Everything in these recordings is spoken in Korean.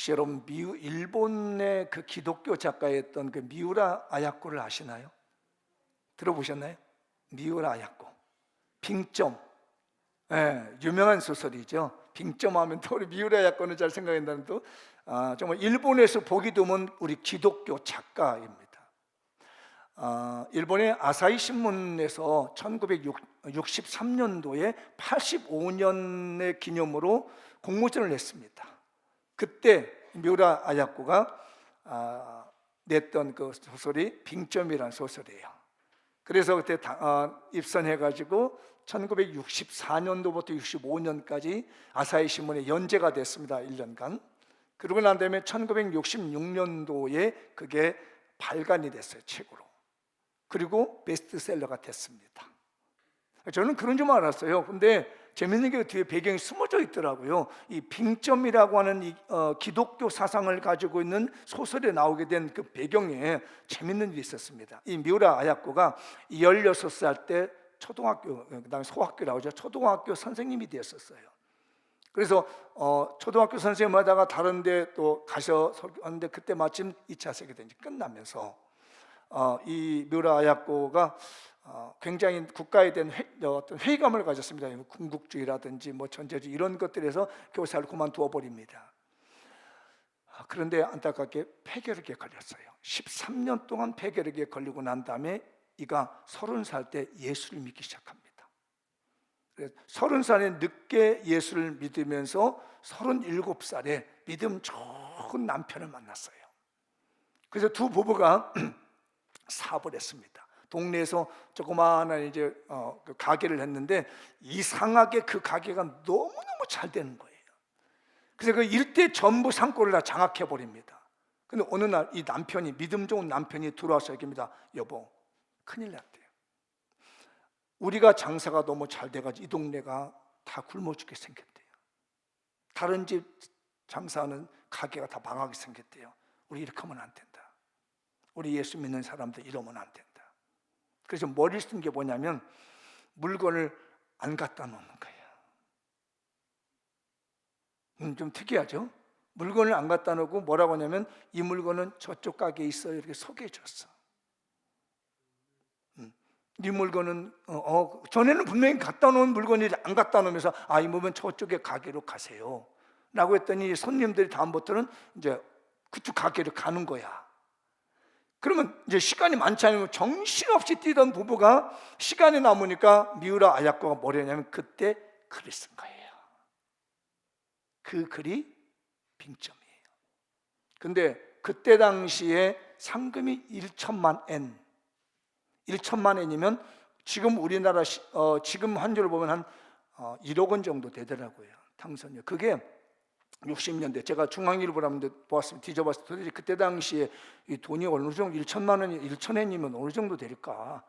혹시 여러분 일본의 그 기독교 작가였던 그 미우라 아야코를 아시나요? 들어보셨나요? 미우라 아야코, 빙점. 유명한 소설이죠. 빙점하면 또 우리 미우라 아야코는 잘 생각난다는 또 정말 일본에서 보기 드문 우리 기독교 작가입니다. 일본의 아사히 신문에서 1963년도에 85년의 기념으로 공모전을 냈습니다. 그때 미우라 아야코가 냈던 그 소설이 빙점이라는 소설이에요. 그래서 그때 입선해가지고 1964년도부터 65년까지 아사히 신문에 연재가 됐습니다. 1년간. 그러고 난 다음에 1966년도에 그게 발간이 됐어요. 책으로. 그리고 베스트셀러가 됐습니다. 저는 그런 줄 알았어요. 근데 재밌는 게 뒤에 배경이 숨어져 있더라고요. 이 빙점이라고 하는 기독교 사상을 가지고 있는 소설에 나오게 된 그 배경에 재밌는 일이 있었습니다. 이 미우라 아야코가 16살 때 초등학교, 그다음에 소학교 나오죠. 초등학교 선생님이 되었었어요. 그래서 초등학교 선생님 하다가 다른 데 또 가셨는데 그때 마침 2차 세계대전이 끝나면서 이 미우라 아야코가 굉장히 국가에 대한 어떤 회의감을 가졌습니다. 군국주의라든지 뭐 전제주의 이런 것들에서 교사를 그만두어 버립니다. 그런데 안타깝게 폐결핵에 걸렸어요. 13년 동안 폐결핵에 걸리고 난 다음에 이가 30살 때 예수를 믿기 시작합니다. 30살에 늦게 예수를 믿으면서 37살에 믿음 좋은 남편을 만났어요. 그래서 두 부부가 사업을 했습니다. 동네에서 조그마한 이제 그 가게를 했는데 이상하게 그 가게가 너무너무 잘 되는 거예요. 그래서 그 일대 전부 상권을 다 장악해 버립니다. 근데 어느 날 이 남편이, 믿음 좋은 남편이 들어와서 얘기합니다. 여보, 큰일 났대요. 우리가 장사가 너무 잘 돼가지고 이 동네가 다 굶어 죽게 생겼대요. 다른 집 장사하는 가게가 다 망하게 생겼대요. 우리 이렇게 하면 안 된다. 우리 예수 믿는 사람들 이러면 안 된다. 그래서 머리를 쓴 게 뭐냐면 물건을 안 갖다 놓는 거예요. 좀 특이하죠? 물건을 안 갖다 놓고 뭐라고 하냐면 이 물건은 저쪽 가게에 있어요. 이렇게 소개해 줬어. 이 물건은 전에는 분명히 갖다 놓은 물건이 안 갖다 놓으면서 이 물건 저쪽에 가게로 가세요 라고 했더니 손님들이 다음부터는 이제 그쪽 가게로 가는 거야. 그러면 이제 시간이 많지 않으면 정신없이 뛰던 부부가 시간이 남으니까 미우라 아야코가 뭘 했냐면 그때 글을 쓴 거예요. 그 글이 빙점이에요. 근데 그때 당시에 상금이 1천만 엔, 1천만 엔이면 지금 우리나라 지금 환율을 보면 한 1억 원 정도 되더라고요. 당선료. 그게 60년대 제가 중앙일보를 한번 보았습니다. 뒤져봤을 때 그때 당시에 이 돈이 어느 정도 1천만 원이 1천엔이면 어느 정도 될까?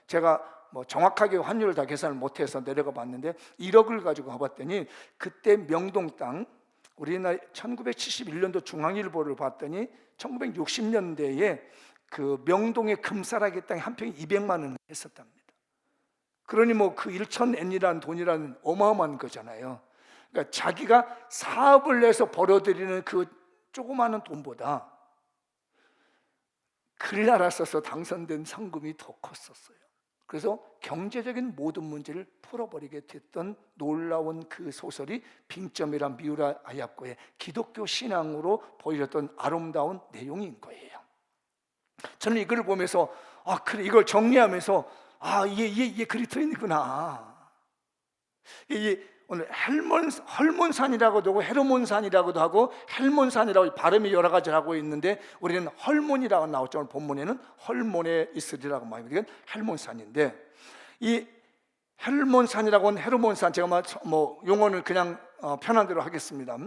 제가 뭐 정확하게 환율을 다 계산을 못해서 내려가 봤는데 1억을 가지고 가봤더니 그때 명동 땅 우리나라 1971년도 중앙일보를 봤더니 1960년대에 그 명동의 금싸라기 땅이 한 평이 200만 원 했었답니다. 그러니 뭐 그 1천엔이라는 돈이라는 어마어마한 거잖아요. 그러니까 자기가 사업을 해서 벌어들이는 그 조그마한 돈보다 글 알았어서 당선된 상금이 더 컸었어요. 그래서 경제적인 모든 문제를 풀어버리게 됐던 놀라운 그 소설이 빙점이란 미우라 아야코의 기독교 신앙으로 보여줬던 아름다운 내용인 거예요. 저는 이걸 보면서 그래, 이걸 정리하면서 이게 글이 들어있구나. 이게 오늘 헐몬산이라고도 하고 헤르몬산이라고도 하고 헬몬산이라고 발음이 여러 가지를 하고 있는데 우리는 헐몬이라고 나왔죠. 오늘 본문에는 헐몬에 있으리라고 말합니다. 이건 헬몬산인데 이 헬몬산이라고 하는 헤르몬산 제가 뭐 용어는 그냥 편한 대로 하겠습니다.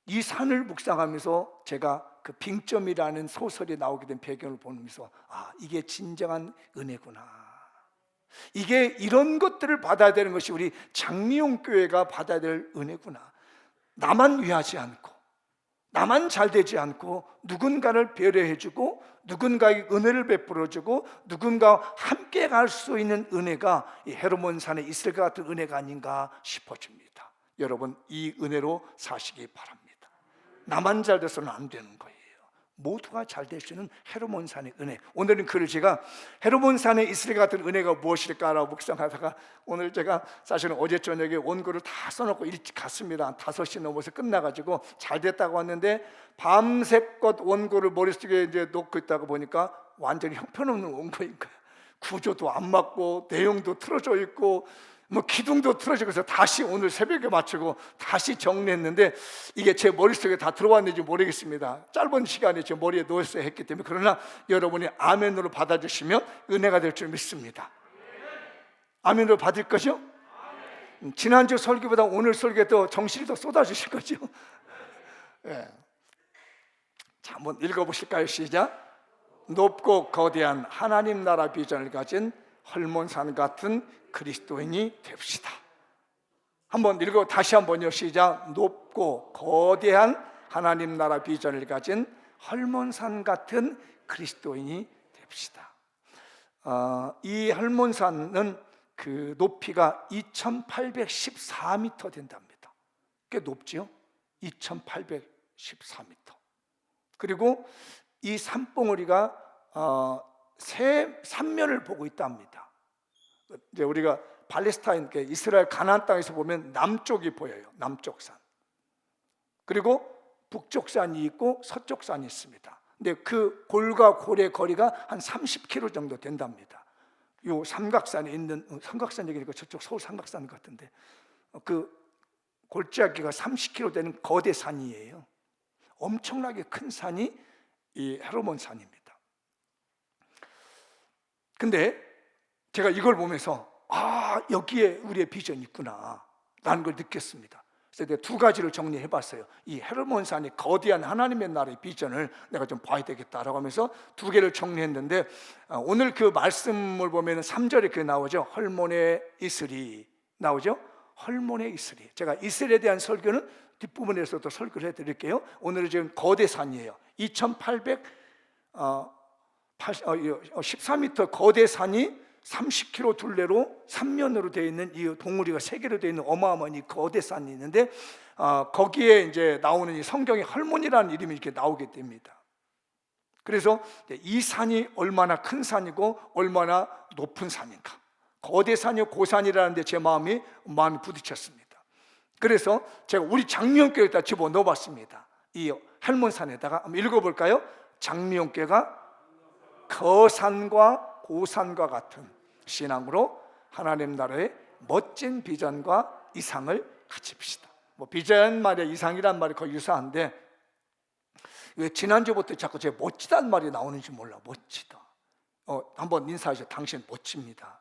이 산을 묵상하면서 제가 그 빙점이라는 소설이 나오게 된 배경을 보면서 이게 진정한 은혜구나. 이게 이런 것들을 받아야 되는 것이 우리 장미용 교회가 받아야 될 은혜구나. 나만 위하지 않고 나만 잘 되지 않고 누군가를 배려해주고 누군가에게 은혜를 베풀어주고 누군가와 함께 갈 수 있는 은혜가 이 헤르몬산에 있을 것 같은 은혜가 아닌가 싶어집니다. 여러분 이 은혜로 사시기 바랍니다. 나만 잘 돼서는 안 되는 거예요. 모두가 잘 될 수 있는 헤르몬산의 은혜. 오늘은 그를 제가 헤르몬산의 이스라엘 같은 은혜가 무엇일까라고 묵상하다가 오늘 제가 사실은 어제 저녁에 원고를 다 써놓고 일찍 갔습니다. 5시 넘어서 끝나가지고 잘 됐다고 왔는데 밤새껏 원고를 머릿속에 이제 놓고 있다가 보니까 완전히 형편없는 원고인 거예요. 구조도 안 맞고 내용도 틀어져 있고 뭐 기둥도 틀어지고 해서 다시 오늘 새벽에 맞추고 다시 정리했는데 이게 제 머릿속에 다 들어왔는지 모르겠습니다. 짧은 시간에 제 머리에 넣었어야 했기 때문에. 그러나 여러분이 아멘으로 받아주시면 은혜가 될 줄 믿습니다. 아멘으로 받을 거죠? 지난주 설교보다 오늘 설교에 더 정신이 더 쏟아주실 거죠? 네. 자, 한번 읽어보실까요? 시작. 높고 거대한 하나님 나라 비전을 가진 헐몬산 같은 그리스도인이 됩시다. 한번 읽어 다시 한번요. 시작. 높고 거대한 하나님 나라 비전을 가진 헐몬산 같은 그리스도인이 됩시다. 이 헐몬산은 그 높이가 2814m 된답니다. 꽤 높죠? 2814m. 그리고 이 산봉우리가 삼면을 보고 있답니다. 이제 우리가 팔레스타인, 이스라엘 가나안 땅에서 보면 남쪽이 보여요. 남쪽 산. 그리고 북쪽 산이 있고 서쪽 산이 있습니다. 근데 그 골과 골의 거리가 한 30km 정도 된답니다. 요 삼각산에 있는, 삼각산 얘기니까 저쪽 서울 삼각산 같은데 그 골짜기가 30km 되는 거대 산이에요. 엄청나게 큰 산이 이 헤르몬 산입니다. 근데 제가 이걸 보면서 여기에 우리의 비전이 있구나 라는 걸 느꼈습니다. 그래서 내가 두 가지를 정리해 봤어요. 이 헤르몬 산이 거대한 하나님의 나라의 비전을 내가 좀 봐야 되겠다라고 하면서 두 개를 정리했는데, 오늘 그 말씀을 보면 3절에 그게 나오죠. 헐몬의 이슬이 나오죠. 헐몬의 이슬이. 제가 이슬에 대한 설교는 뒷부분에서도 설교를 해드릴게요. 오늘은 지금 거대 산이에요. 2814m 거대 산이 30km 둘레로 3면으로 되어 있는 이 동물이가 3개로 되어 있는 어마어마한 이 거대 산이 있는데, 거기에 이제 나오는 이 성경에 헐몬이라는 이름이 이렇게 나오게 됩니다. 그래서 이 산이 얼마나 큰 산이고 얼마나 높은 산인가, 거대 산이요 고산이라는데 제 마음이 부딪혔습니다. 그래서 제가 우리 장미용교에다 집어넣어 봤습니다. 이 헐몬산에다가 한번 읽어볼까요? 장미용교가 거산과 고산과 같은 신앙으로 하나님 나라의 멋진 비전과 이상을 가집시다. 뭐 비전 말에 이상이란 말이 거의 유사한데 왜 지난주부터 자꾸 제 멋지다는 말이 나오는지 몰라. 멋지다. 한번 인사하시죠. 당신 멋집니다.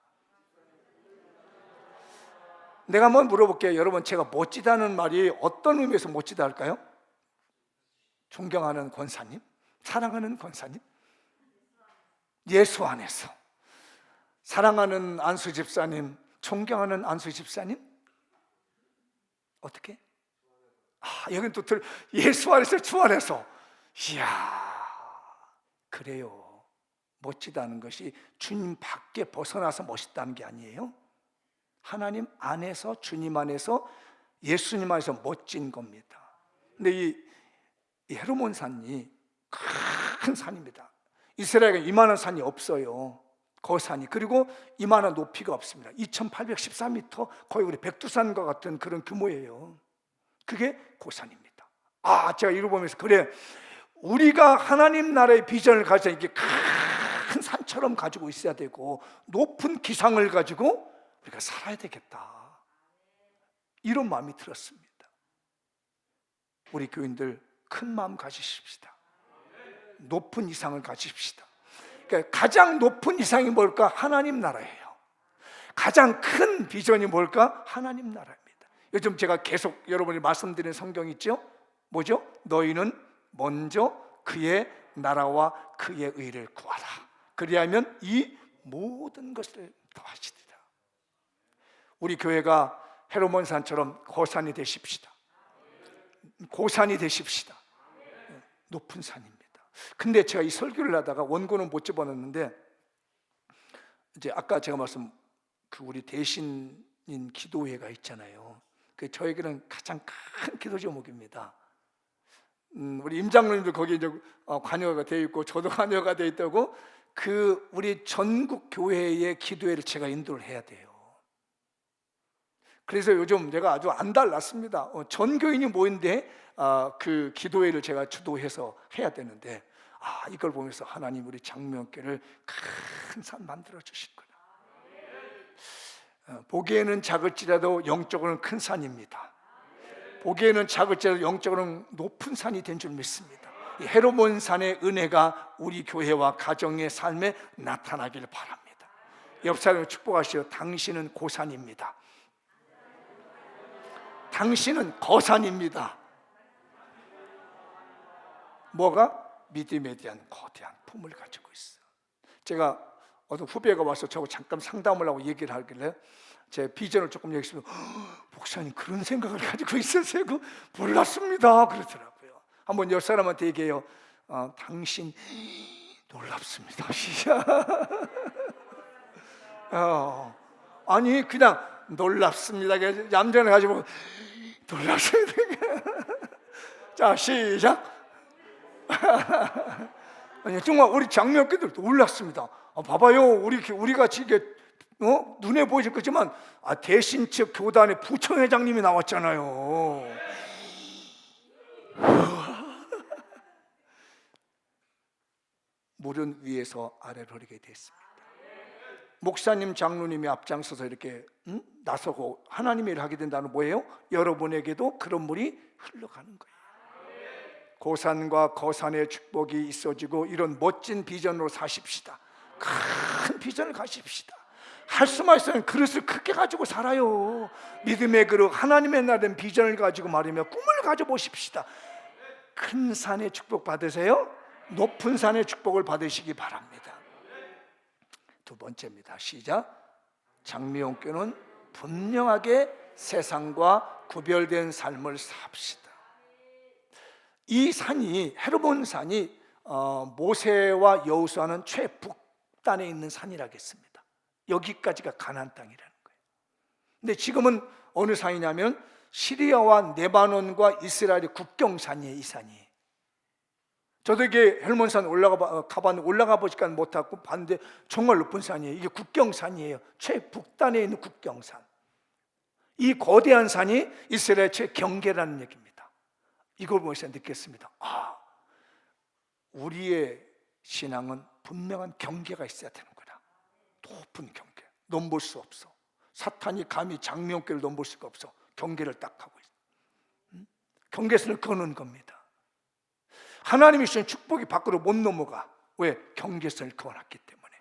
내가 한번 물어볼게요. 여러분, 제가 멋지다는 말이 어떤 의미에서 멋지다 할까요? 존경하는 권사님? 사랑하는 권사님? 예수 안에서 사랑하는 안수 집사님, 존경하는 안수 집사님? 어떻게? 여긴 또 예수 안에서, 주 안에서. 이야, 그래요. 멋지다는 것이 주님 밖에 벗어나서 멋있다는 게 아니에요. 하나님 안에서, 주님 안에서, 예수님 안에서 멋진 겁니다. 근데 이 헤르몬 산이 큰 산입니다. 이스라엘에 이만한 산이 없어요. 거산이. 그리고 이만한 높이가 없습니다. 2814m, 거의 우리 백두산과 같은 그런 규모예요. 그게 고산입니다. 제가 이거 보면서 그래, 우리가 하나님 나라의 비전을 가지고 이렇게 큰 산처럼 가지고 있어야 되고 높은 기상을 가지고 우리가 살아야 되겠다, 이런 마음이 들었습니다. 우리 교인들 큰 마음 가지십시다. 높은 이상을 가집시다. 그러니까 가장 높은 이상이 뭘까? 하나님 나라예요. 가장 큰 비전이 뭘까? 하나님 나라입니다. 요즘 제가 계속 여러분이 말씀드리는 성경 있죠? 뭐죠? 너희는 먼저 그의 나라와 그의 의를 구하라. 그리하면 이 모든 것을 더하시리라. 우리 교회가 헤르몬산처럼 고산이 되십시다. 고산이 되십시다. 높은 산입니다. 근데 제가 이 설교를 하다가 원고는 못 집어넣는데, 이제 아까 제가 우리 대신인 기도회가 있잖아요. 그 저에게는 가장 큰 기도 제목입니다. 우리 임장로님도 거기 이제 관여가 되어 있고 저도 관여가 되어 있다고 그 우리 전국 교회의 기도회를 제가 인도를 해야 돼요. 그래서 요즘 내가 아주 안달났습니다. 전 교인이 모인데 그 기도회를 제가 주도해서 해야 되는데 이걸 보면서 하나님 우리 장명교회를 큰 산 만들어 주시구나. 보기에는 작을지라도 영적으로는 큰 산입니다. 보기에는 작을지라도 영적으로는 높은 산이 된 줄 믿습니다. 이 헤르몬 산의 은혜가 우리 교회와 가정의 삶에 나타나길 바랍니다. 옆 사람을 축복하시오. 당신은 고산입니다. 당신은 거산입니다. 뭐가? 믿음에 대한 거대한 품을 가지고 있어. 제가 어떤 후배가 와서 저하고 잠깐 상담을 하고 얘기를 하길래 제 비전을 조금 얘기했으면 목사님 그런 생각을 가지고 있으세요? 몰랐습니다 그러더라고요. 한번 옆 사람한테 얘기해요. 당신 놀랍습니다. 아니 그냥 놀랍습니다. 얌전히 가지고 놀랍습니다. 자 시작. 아니 정말 우리 장로교들도 놀랐습니다. 봐봐요, 우리 같이 이게 눈에 보이실 거지만 대신 측 교단의 부총회장님이 나왔잖아요. 물은 위에서 아래로 흐르게 됐습니다. 목사님, 장로님이 앞장서서 이렇게 나서고 하나님의 일을 하게 된다는 뭐예요? 여러분에게도 그런 물이 흘러가는 거예요. 고산과 거산의 축복이 있어지고 이런 멋진 비전으로 사십시다. 큰 비전을 가십시다. 할 수만 있으면 그릇을 크게 가지고 살아요. 믿음의 그릇, 하나님의 나라는 비전을 가지고 말이며 꿈을 가져보십시다. 큰 산의 축복 받으세요. 높은 산의 축복을 받으시기 바랍니다. 두 번째입니다. 시작. 장미용교는 분명하게 세상과 구별된 삶을 삽시다. 이 산이 헤르몬 산이 모세와 여호수아는 최북단에 있는 산이라고 했습니다. 여기까지가 가나안 땅이라는 거예요. 근데 지금은 어느 산이냐면 시리아와 레바논과 이스라엘의 국경산이에요. 이 산이. 저도 이게 헬몬산 올라가 보지까 못하고 봤는데 정말 높은 산이에요. 이게 국경산이에요. 최북단에 있는 국경산. 이 거대한 산이 이스라엘 최경계라는 얘기입니다. 이걸 보면서 느꼈습니다. 우리의 신앙은 분명한 경계가 있어야 되는구나. 높은 경계. 넘볼 수 없어. 사탄이 감히 장명교를 넘볼 수가 없어. 경계를 딱 하고 있어. 경계선을 거는 겁니다. 하나님이 주신 축복이 밖으로 못 넘어가. 왜? 경계선을 그어놨기 때문에.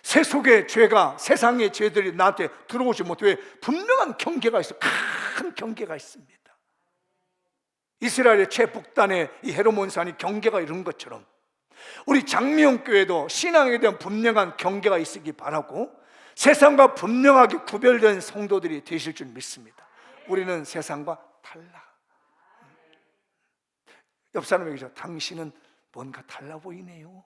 세속의 죄가, 세상의 죄들이 나한테 들어오지 못해. 왜? 분명한 경계가 있어. 큰 경계가 있습니다. 이스라엘의 최북단에 이 헤르몬산이 경계가 이런 것처럼 우리 장미용교회도 신앙에 대한 분명한 경계가 있으기 바라고 세상과 분명하게 구별된 성도들이 되실 줄 믿습니다. 우리는 세상과 달라. 옆 사람에게 당신은 뭔가 달라 보이네요.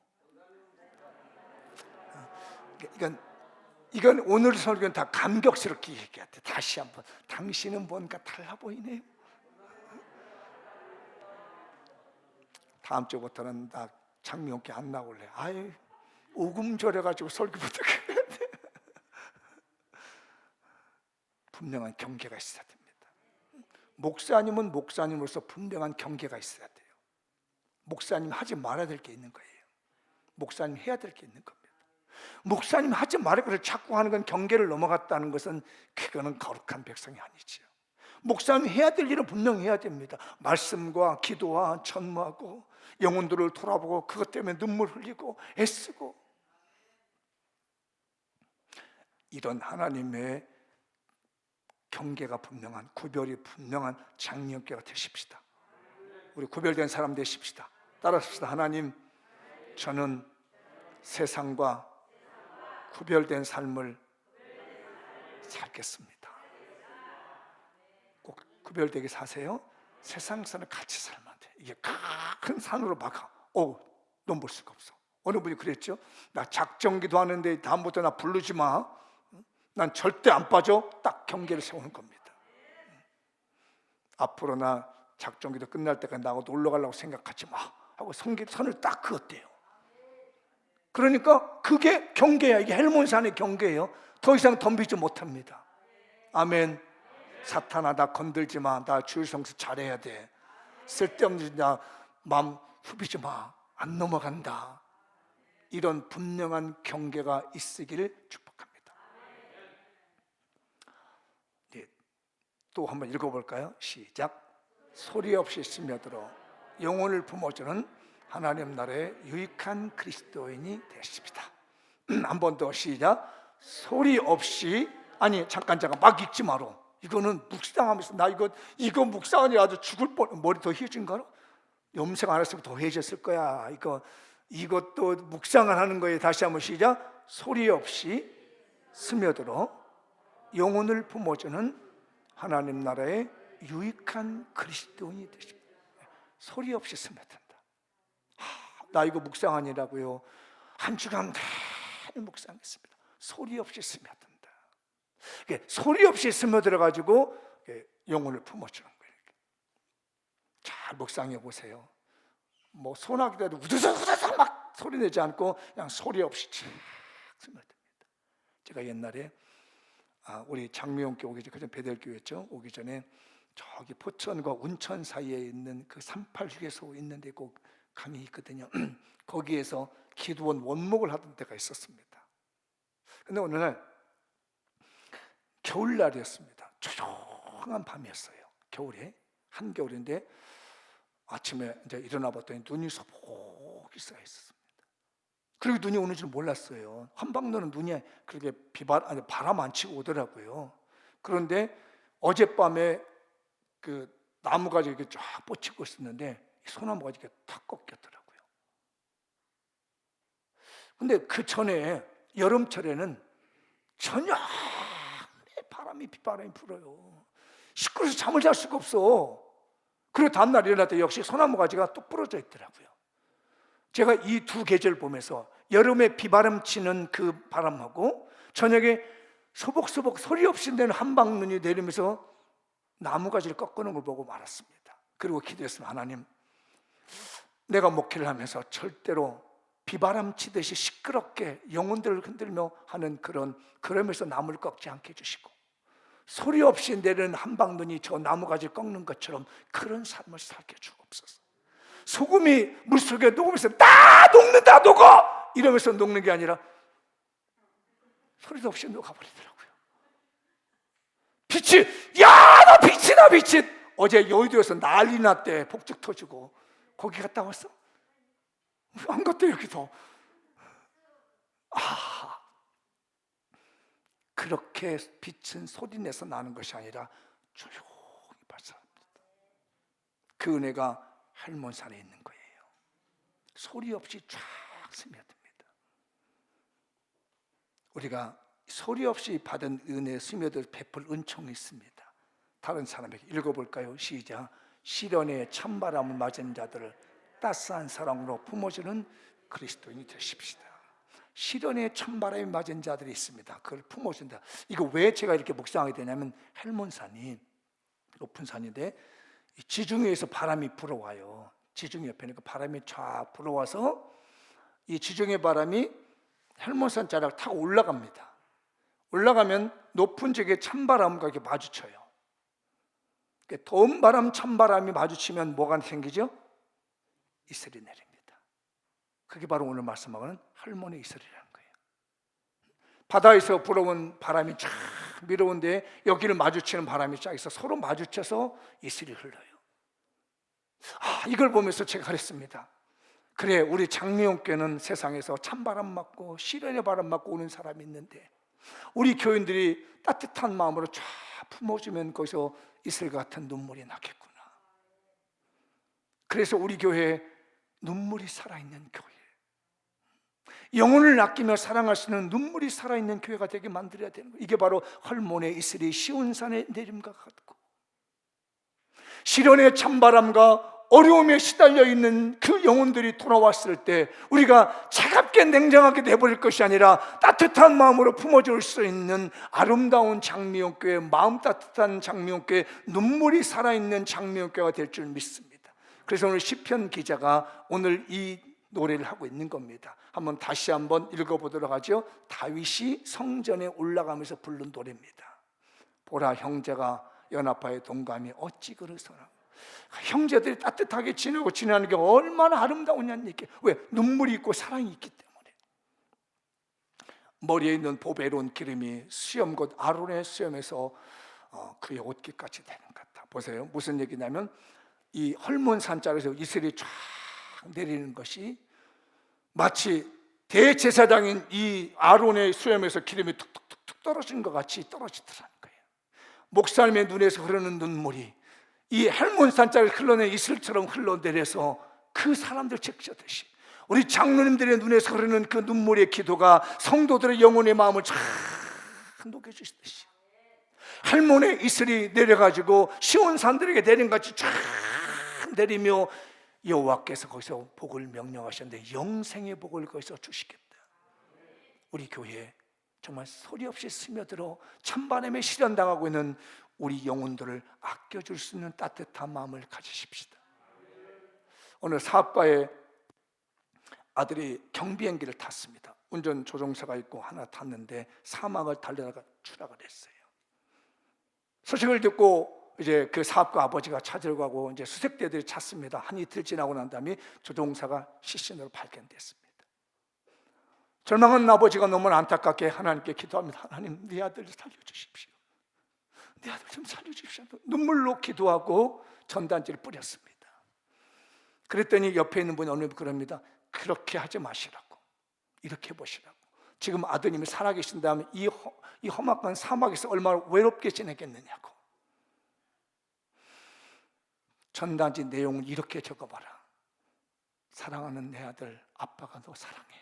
이건 오늘 설교는 다 감격스럽게 얘기해야 돼. 다시 한번 당신은 뭔가 달라 보이네요. 다음 주부터는 나 장미용교회 안 나올래. 오금 절여가지고 설교부터 해야 돼. 분명한 경계가 있어야 됩니다. 목사님은 목사님으로서 분명한 경계가 있어야 돼요. 목사님 하지 말아야 될 게 있는 거예요. 목사님 해야 될 게 있는 겁니다. 목사님 하지 말아야 될 것을 자꾸 하는 건 경계를 넘어갔다는 것은 그거는 거룩한 백성이 아니죠. 목사님 해야 될 일은 분명히 해야 됩니다. 말씀과 기도와 전무하고 영혼들을 돌아보고 그것 때문에 눈물 흘리고 애쓰고 이런 하나님의 경계가 분명한 구별이 분명한 장미용교회가 되십시다. 우리 구별된 사람 되십시다. 따라합시다. 하나님, 저는 세상과 구별된 삶을 살겠습니다. 꼭 구별되게 사세요. 세상 산을 같이 살면 안 돼. 이게 큰 산으로 막아. 넘볼 수가 없어. 어느 분이 그랬죠. 나 작정기도 하는데 다음부터 나 부르지 마. 난 절대 안 빠져. 딱 경계를 세우는 겁니다. 앞으로 나 작전기도 끝날 때까지 나하고 놀러 가려고 생각하지 마 하고 선을 딱 그었대요. 그러니까 그게 경계야. 이게 헬몬산의 경계예요. 더 이상 덤비지 못합니다. 아멘. 사탄아, 나 건들지 마. 나 주일 성수 잘해야 돼. 쓸데없는 나 마음 후비지 마. 안 넘어간다. 이런 분명한 경계가 있으기를 축복합니다. 네, 또 한번 읽어볼까요? 시작. 소리 없이 스며들어 영혼을 품어주는 하나님 나라의 유익한 그리스도인이 되십시다. 한 번 더 시작. 소리 없이, 아니 잠깐 막 읽지 마라. 이거는 묵상하면서 나 이거 묵상하니 아주 죽을 뻔. 머리 더 휘어진 거로? 염색 안 했으면 더 해졌을 거야. 이것도 묵상을 하는 거예요. 다시 한번 시작. 소리 없이 스며들어 영혼을 품어주는 하나님 나라의 유익한 그리스도인이 되십니다. 소리 없이 스며든다. 나 이거 묵상하니라고요. 한 주간 내내 묵상했습니다. 소리 없이 스며든다. 소리 없이 스며들어가지고 영혼을 품어주는 거예요. 잘 묵상해 보세요. 뭐 소나기라도 우두둑우두둑 막 소리 내지 않고 그냥 소리 없이 쫙 스며듭니다. 제가 옛날에 우리 장미용교 오기 전에, 베델교였죠. 오기 전에 저기 포천과 운천 사이에 있는 그 38휴게소 있는데 꼭 강이 있거든요. 거기에서 기도원 원목을 하던 때가 있었습니다. 근데 어느 날 겨울날이었습니다. 조용한 밤이었어요. 겨울에, 한겨울인데 아침에 이제 일어나 봤더니 눈이 소복이 쌓여 있었습니다. 그리고 눈이 오는 줄 몰랐어요. 한방도는 눈이 그렇게 바람 안 치고 오더라고요. 그런데 어젯밤에 그 나무가 이렇게 쫙 뻗치고 있었는데 소나무가 이렇게 탁 꺾였더라고요. 근데 그 전에 여름철에는 전혀 빗바람이 불어요. 시끄러워서 잠을 잘 수가 없어. 그리고 다음날 일어났더니 역시 소나무 가지가 또 부러져 있더라고요. 제가 이 두 계절 보면서 여름에 비바람 치는 그 바람하고 저녁에 소복소복 소리 없이 내는 한방눈이 내리면서 나무가지를 꺾는 걸 보고 말았습니다. 그리고 기도했습니다. 하나님, 내가 목회를 하면서 절대로 비바람 치듯이 시끄럽게 영혼들을 흔들며 하는 그러면서 나무를 꺾지 않게 해주시고 소리 없이 내리는 한방눈이 저 나무가지를 꺾는 것처럼 그런 삶을 살게 주옵소서. 소금이 물속에 녹으면서 나 녹는다 녹어! 이러면서 녹는 게 아니라 소리도 없이 녹아버리더라고요. 빛이, 야, 나 빛이다 빛이! 어제 여의도에서 난리 났대. 폭죽 터지고. 거기 갔다 왔어? 안 갔대. 여기도. 그렇게 빛은 소리내서 나는 것이 아니라 조용히 발산합니다. 그 은혜가 할몬산에 있는 거예요. 소리 없이 쫙 스며듭니다. 우리가 소리 없이 받은 은혜 스며들 베풀 은총이 있습니다. 다른 사람에게 읽어볼까요? 시작. 시련의 찬바람을 맞은 자들을 따스한 사랑으로 품어주는 그리스도인이 되십시다. 시련의 찬바람이 맞은 자들이 있습니다. 그걸 품어준다. 이거 왜 제가 이렇게 묵상하게 되냐면 헬몬산이 높은 산인데 지중해에서 바람이 불어와요. 지중해 옆에니까 바람이 쫙 불어와서 이 지중해 바람이 헬몬산 자락을 타고 올라갑니다. 올라가면 높은 지역의 찬바람과 이렇게 마주쳐요. 더운 바람, 찬바람이 마주치면 뭐가 생기죠? 이슬이 내립니다. 그게 바로 오늘 말씀하고는 할몬의 이슬이라는 거예요. 바다에서 불어온 바람이 쫙 밀어온데 여기를 마주치는 바람이 쫙 있어 서로 마주쳐서 이슬이 흘러요. 이걸 보면서 제가 그랬습니다. 그래, 우리 장미용교는 세상에서 찬바람 맞고 시련의 바람 맞고 오는 사람이 있는데 우리 교인들이 따뜻한 마음으로 쫙 품어주면 거기서 이슬 같은 눈물이 나겠구나. 그래서 우리 교회에 눈물이 살아있는 교회, 영혼을 아끼며 사랑할 수 있는 눈물이 살아있는 교회가 되게 만들어야 되는 거예요. 이게 바로 헐몬의 이슬이 시온산의 내림과 같고 시련의 찬바람과 어려움에 시달려 있는 그 영혼들이 돌아왔을 때 우리가 차갑게 냉정하게 내버릴 것이 아니라 따뜻한 마음으로 품어줄 수 있는 아름다운 장미옥교회, 마음 따뜻한 장미옥교회, 눈물이 살아있는 장미옥교회가 될 줄 믿습니다. 그래서 오늘 시편 기자가 오늘 이 노래를 하고 있는 겁니다. 다시 한번 읽어보도록 하죠. 다윗이 성전에 올라가면서 부른 노래입니다. 보라, 형제가 연합하여 동감이 어찌 그러소나. 형제들이 따뜻하게 지내는 게 얼마나 아름다우냐는 얘기. 왜? 눈물이 있고 사랑이 있기 때문에. 머리에 있는 보배로운 기름이 수염 곧 아론의 수염에서 그의 옷깃까지 되는 것 같다. 보세요. 무슨 얘기냐면 이 헐몬 산자락에서 이슬이 쫙 내리는 것이 마치 대제사장인 이 아론의 수염에서 기름이 툭툭툭 떨어지는 것 같이 떨어지더라는 거예요. 목사님의 눈에서 흐르는 눈물이 이 헬몬산자를 흘러낸 이슬처럼 흘러내려서 그 사람들 적셔듯이 우리 장로님들의 눈에서 흐르는 그 눈물의 기도가 성도들의 영혼의 마음을 쫙 녹여주시듯이 헬몬의 이슬이 내려가지고 시온 산들에게 내린 같이 쫙 내리며 여호와께서 거기서 복을 명령하셨는데 영생의 복을 거기서 주시겠다. 우리 교회에 정말 소리 없이 스며들어 찬바람에 실현당하고 있는 우리 영혼들을 아껴줄 수 있는 따뜻한 마음을 가지십시다. 오늘 사업가의 아들이 경비행기를 탔습니다. 운전 조종사가 있고 하나 탔는데 사막을 달려다가 추락을 했어요. 소식을 듣고 이제 그 사업가 아버지가 찾으러 가고 이제 수색대들이 찾습니다. 한 이틀 지나고 난 다음에 조종사가 시신으로 발견됐습니다. 절망한 아버지가 너무 안타깝게 하나님께 기도합니다. 하나님, 네 아들 살려주십시오. 내 아들 좀 살려주십시오. 눈물로 기도하고 전단지를 뿌렸습니다. 그랬더니 옆에 있는 분이 어느 분이 그럽니다. 그렇게 하지 마시라고, 이렇게 보시라고. 지금 아드님이 살아계신다면 이 험악한 사막에서 얼마나 외롭게 지내겠느냐고. 전단지 내용을 이렇게 적어봐라. 사랑하는 내 아들, 아빠가 너 사랑해.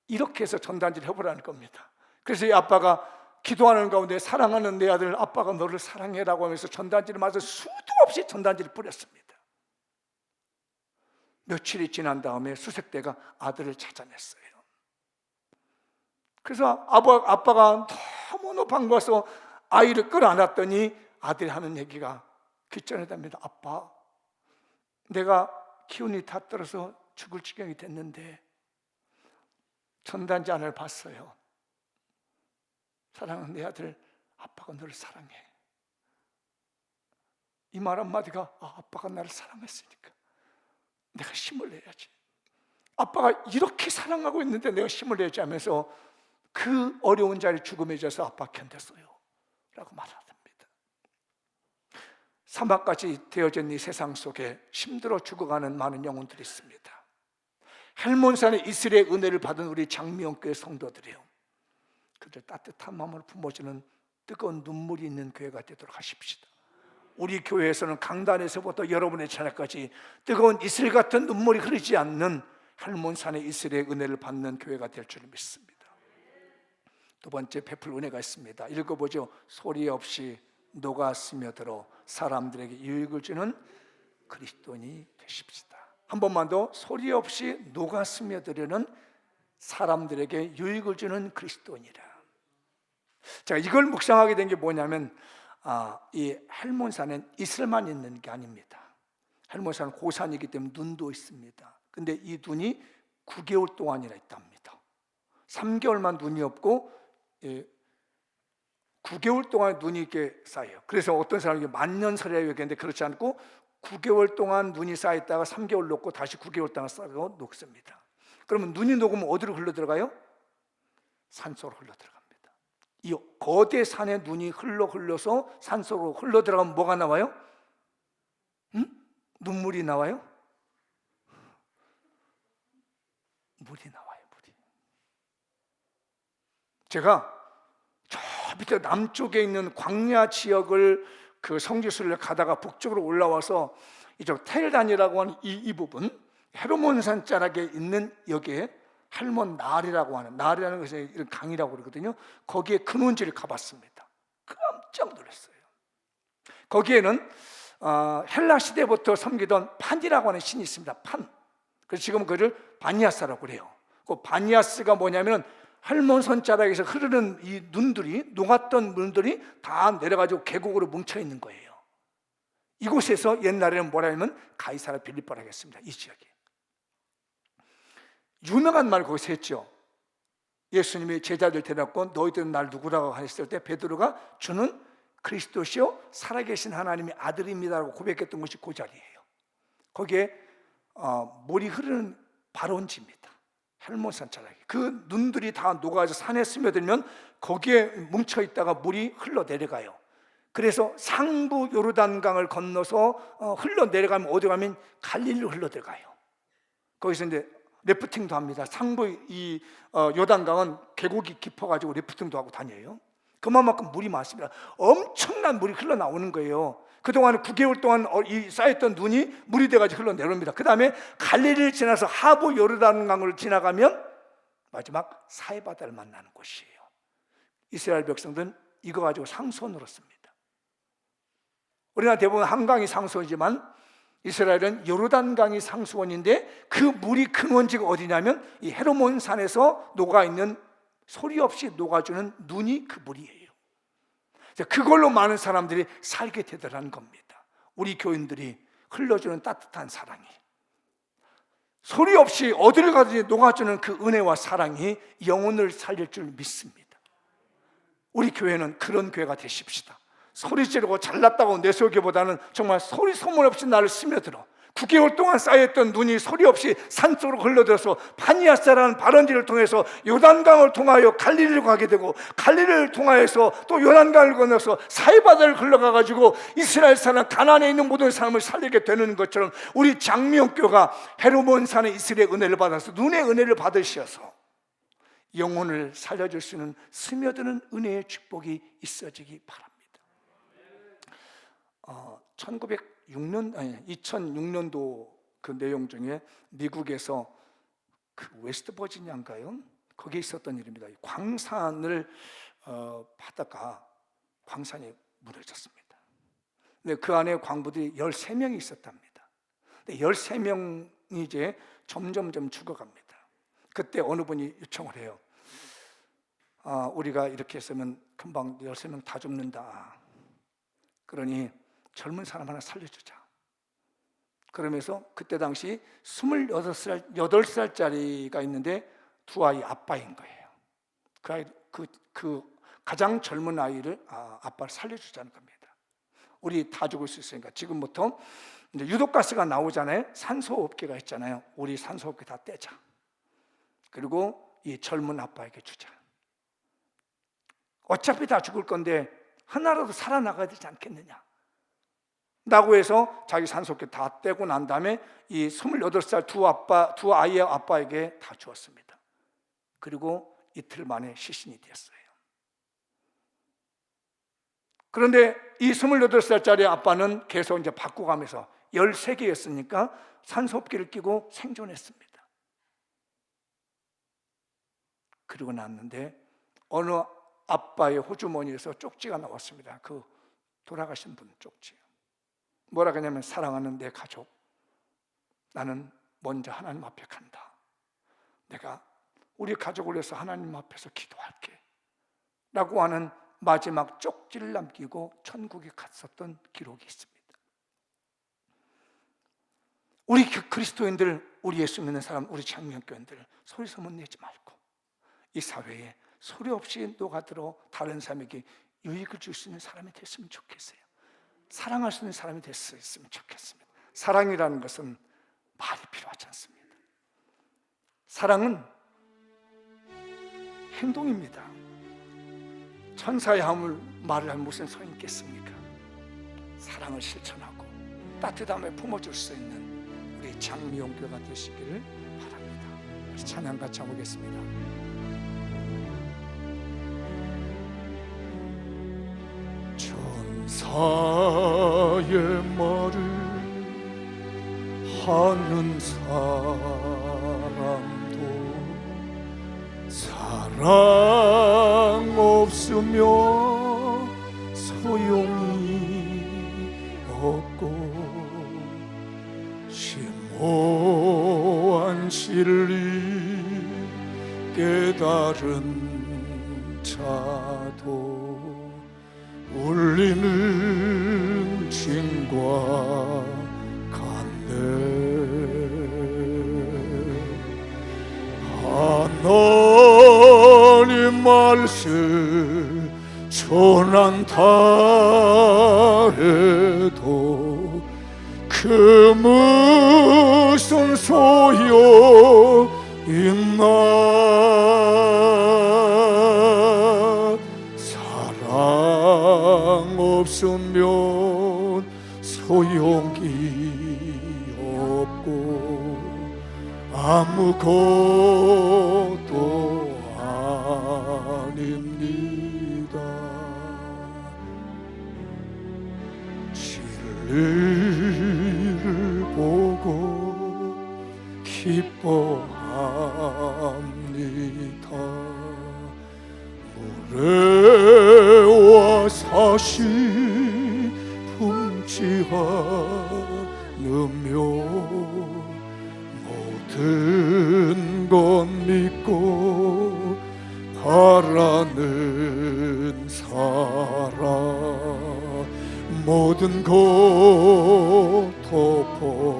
이렇게 해서 전단지를 해보라는 겁니다. 그래서 이 아빠가 기도하는 가운데 사랑하는 내 아들, 아빠가 너를 사랑해라고 하면서 전단지를 맞아 수도 없이 전단지를 뿌렸습니다. 며칠이 지난 다음에 수색대가 아들을 찾아냈어요. 그래서 아빠가 너무너무 반가워서 아이를 끌어안았더니 아들이 하는 얘기가 귀전에 답니다. 아빠, 내가 기운이 다 떨어서 죽을 지경이 됐는데 전단지 안을 봤어요. 사랑하는 내 아들, 아빠가 너를 사랑해. 이 말 한마디가 아빠가 나를 사랑했으니까 내가 힘을 내야지. 아빠가 이렇게 사랑하고 있는데 내가 힘을 내야지 하면서 그 어려운 자리 죽음에 져서 아빠 견뎠어요 라고 말합니다. 사막까지 되어진 이 세상 속에 힘들어 죽어가는 많은 영혼들이 있습니다. 헬몬산의 이슬의 은혜를 받은 우리 장미영교회 성도들이요, 그들 따뜻한 마음으로 품어주는 뜨거운 눈물이 있는 교회가 되도록 하십시다. 우리 교회에서는 강단에서부터 여러분의 차례까지 뜨거운 이슬 같은 눈물이 흐르지 않는 헬몬산의 이슬의 은혜를 받는 교회가 될 줄 믿습니다. 두 번째 베풀 은혜가 있습니다. 읽어보죠. 소리 없이 녹아 스며들어 사람들에게 유익을 주는 그리스도인이 되십시다. 한 번만 더. 소리 없이 녹아 스며들려는 사람들에게 유익을 주는 그리스도인이라. 제가 이걸 묵상하게 된 게 뭐냐면 이 헬몬산은 이슬만 있는 게 아닙니다. 헬몬산은 고산이기 때문에 눈도 있습니다. 근데 이 눈이 9개월 동안이나 있답니다. 3개월만 눈이 없고 9개월 동안 눈이 이렇게 쌓여요. 그래서 어떤 사람이 만년설이라고 얘기하는데 그렇지 않고 9개월 동안 눈이 쌓였다가 3개월 녹고 다시 9개월 동안 쌓고 녹습니다. 그러면 눈이 녹으면 어디로 흘러들어가요? 산속으로 흘러들어갑니다. 이 거대 산에 눈이 흘러서 산속으로 흘러들어가면 뭐가 나와요? 눈물이 나와요? 물이 나와요. 물이. 제가 저 밑에 남쪽에 있는 광야 지역을 그 성지순례를 가다가 북쪽으로 올라와서 이쪽 텔단이라고 하는 이 부분, 헤르몬산 자락에 있는 여기에 할몬 나리라고 하는, 나리라는 것이 이런 강이라고 그러거든요. 거기에 근원지를 가봤습니다. 깜짝 놀랐어요. 거기에는 헬라 시대부터 섬기던 판이라고 하는 신이 있습니다. 판. 그래서 지금 그를 바니아스라고 그래요. 그 바니아스가 뭐냐면 할몬 손자락에서 흐르는 이 눈들이, 녹았던 물들이 다 내려가지고 계곡으로 뭉쳐 있는 거예요. 이곳에서 옛날에는 뭐라 하면 가이사라 빌립보라고 했습니다. 이 지역에 유명한 말 거기서 했죠. 예수님이 제자들 데려왔고 너희들은 날 누구라고 했을 때 베드로가 주는 그리스도시요 살아계신 하나님의 아들입니다라고 고백했던 것이 그 자리예요. 거기에 물이 흐르는 발원지입니다. 헬몬산 자락이. 그 눈들이 다 녹아서 산에 스며들면 거기에 뭉쳐있다가 물이 흘러내려가요. 그래서 상부 요르단강을 건너서 흘러내려가면 어디 가면 갈릴리로 흘러들어가요. 거기서 이제 래프팅도 합니다. 상부 이 요단강은 계곡이 깊어가지고 래프팅도 하고 다녀요. 그만큼 물이 많습니다. 엄청난 물이 흘러나오는 거예요. 그동안 9개월 동안 이 쌓였던 눈이 물이 돼가지고 흘러내려옵니다. 그 다음에 갈릴리를 지나서 하부 요르단강을 지나가면 마지막 사해바다를 만나는 곳이에요. 이스라엘 백성들은 이거 가지고 상수원으로 씁니다. 우리나라 대부분 한강이 상수원이지만 이스라엘은 요르단강이 상수원인데 그 물이 근원지가 어디냐면 이 헤르몬 산에서 녹아있는 소리 없이 녹아주는 눈이 그 물이에요. 그걸로 많은 사람들이 살게 되더라는 겁니다. 우리 교인들이 흘러주는 따뜻한 사랑이, 소리 없이 어디를 가든지 녹아주는 그 은혜와 사랑이 영혼을 살릴 줄 믿습니다. 우리 교회는 그런 교회가 되십시다. 소리 지르고 잘났다고 내세우기보다는 정말 소리 소문 없이 나를 스며들어 9개월 동안 쌓였던 눈이 소리 없이 산속으로 흘러들어서 파니아스라는 발원지를 통해서 요단강을 통하여 갈릴리로 가게 되고, 갈릴리를 통하여서 또 요단강을 건너서 사해바다를 흘러가가지고 이스라엘 사람, 가나안에 있는 모든 사람을 살리게 되는 것처럼 우리 장미영교가 헤르몬산의 이스라엘 은혜를 받아서 눈의 은혜를 받으셔서 영혼을 살려줄 수 있는 스며드는 은혜의 축복이 있어지기 바랍니다. 2006년도 그 내용 중에 미국에서 그 웨스트 버지니아인가요? 거기에 있었던 일입니다. 광산을 하다가 광산이 무너졌습니다. 근데 그 안에 광부들이 13명이 있었답니다. 근데 13명이 이제 점점 죽어갑니다. 그때 어느 분이 요청을 해요. 우리가 이렇게 했으면 금방 13명 다 죽는다. 그러니 젊은 사람 하나 살려주자. 그러면서 그때 당시 28살짜리가 있는데 두 아이 아빠인 거예요. 그 아이, 그 가장 젊은 아이를 아빠를 살려주자는 겁니다. 우리 다 죽을 수 있으니까 지금부터 이제 유독가스가 나오잖아요. 산소호흡기가 있잖아요. 우리 산소호흡기 다 떼자. 그리고 이 젊은 아빠에게 주자. 어차피 다 죽을 건데 하나라도 살아나가야 되지 않겠느냐 라고 해서 자기 산소호흡기 다 떼고 난 다음에 이 28살 두 아이의 아빠에게 다 주었습니다. 그리고 이틀 만에 시신이 되었어요. 그런데 이 28살짜리 아빠는 계속 이제 바꿔가면서 13개였으니까 산소호흡기를 끼고 생존했습니다. 그리고 났는데 어느 아빠의 호주머니에서 쪽지가 나왔습니다. 그 돌아가신 분 쪽지. 뭐라 그러냐면, 사랑하는 내 가족, 나는 먼저 하나님 앞에 간다. 내가 우리 가족을 위해서 하나님 앞에서 기도할게 라고 하는 마지막 쪽지를 남기고 천국에 갔었던 기록이 있습니다. 우리 그리스도인들, 우리 예수 믿는 사람, 우리 장명교인들 소리 소문 내지 말고 이 사회에 소리 없이 녹아들어 다른 사람에게 유익을 줄 수 있는 사람이 됐으면 좋겠어요. 사랑할 수 있는 사람이 됐으면 좋겠습니다. 사랑이라는 것은 말이 필요하지 않습니다. 사랑은 행동입니다. 천사의 말을 하면 무슨 소용이 있겠습니까? 사랑을 실천하고 따뜻함에 품어줄 수 있는 우리 장미용교가 되시기를 바랍니다. 찬양 같이 하겠습니다. 천사의 말을 하는 사람도 사랑 없으며 소용이 없고 묘한 진리 깨달은 자도 울리는 진과 같네. 하나님 말씀 전한다 해도 그 무슨 소용 있나. 사랑 없으면 소용이 없고 아무것도 아닙니다. 진리를 보고 기뻐합니다. 무례와 사실 품지 않으며 모든 건 믿고 바라는 사람 모든 것 덮어주네.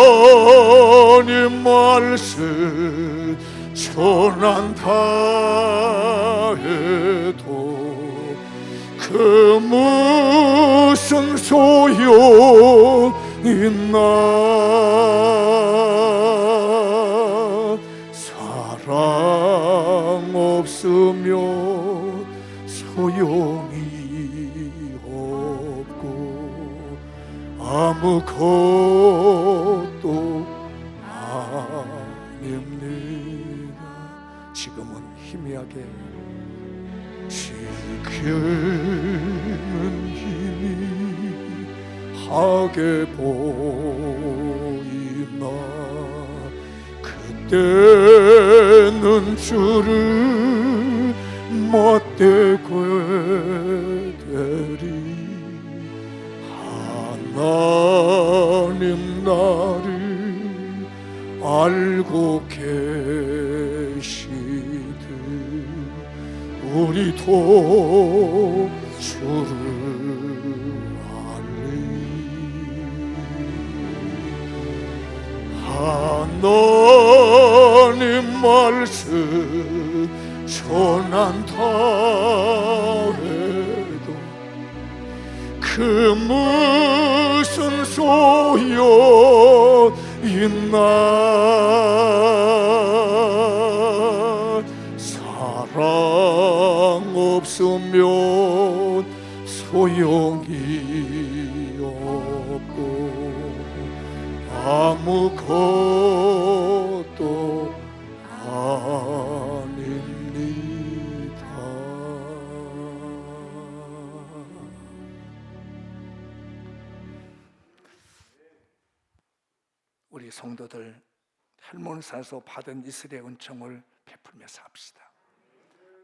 하나님 말씀 전한다 해도 그 무슨 소용 있나. 사랑 없으면 소용이 없고 아무것도 아닙니다. 지금은 희미하게 지금은 희미하게 보이나 그때는 주를 못되게 되리. 하나님 나를 알고 계시듯 우리도 주를 알리. 하나님 말씀 전한다 해도 그 무슨 소용 있나. 사랑 없으면 소용이 없고 아무것도 아닙니다. 우리 성도들 헬몬산에서 받은 이스라엘 은총을 베풀며 삽시다.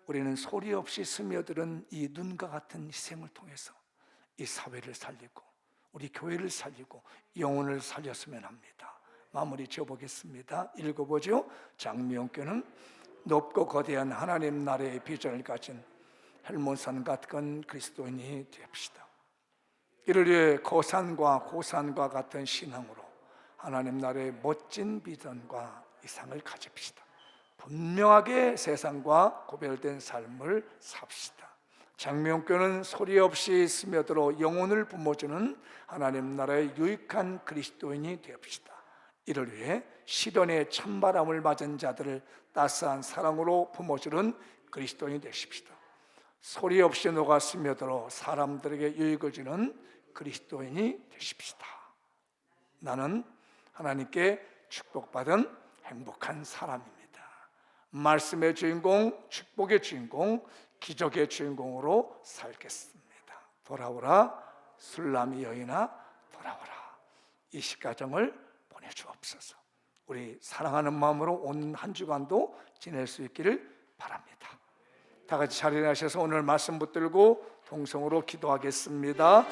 우리는 소리 없이 스며드는 이 눈과 같은 희생을 통해서 이 사회를 살리고 우리 교회를 살리고 영혼을 살렸으면 합니다. 마무리 지어보겠습니다. 읽어보죠. 장미용교는 높고 거대한 하나님 나라의 비전을 가진 헬몬산 같은 그리스도인이 됩시다. 이를 위해 고산과 같은 신앙으로 하나님 나라의 멋진 비전과 이상을 가집시다. 분명하게 세상과 구별된 삶을 삽시다. 장명교는 소리 없이 스며들어 영혼을 뿜어주는 하나님 나라의 유익한 그리스도인이 되옵시다. 이를 위해 시련의 찬바람을 맞은 자들을 따스한 사랑으로 품어주는 그리스도인이 되십시다. 소리 없이 녹아 스며들어 사람들에게 유익을 주는 그리스도인이 되십시다. 나는 하나님께 축복받은 행복한 사람입니다. 말씀의 주인공, 축복의 주인공, 기적의 주인공으로 살겠습니다. 돌아오라 술람이 여인아 돌아오라. 이 시가정을 보내주옵소서. 우리 사랑하는 마음으로 온 한 주간도 지낼 수 있기를 바랍니다. 다 같이 자리에 하셔서 오늘 말씀 붙들고 동성으로 기도하겠습니다.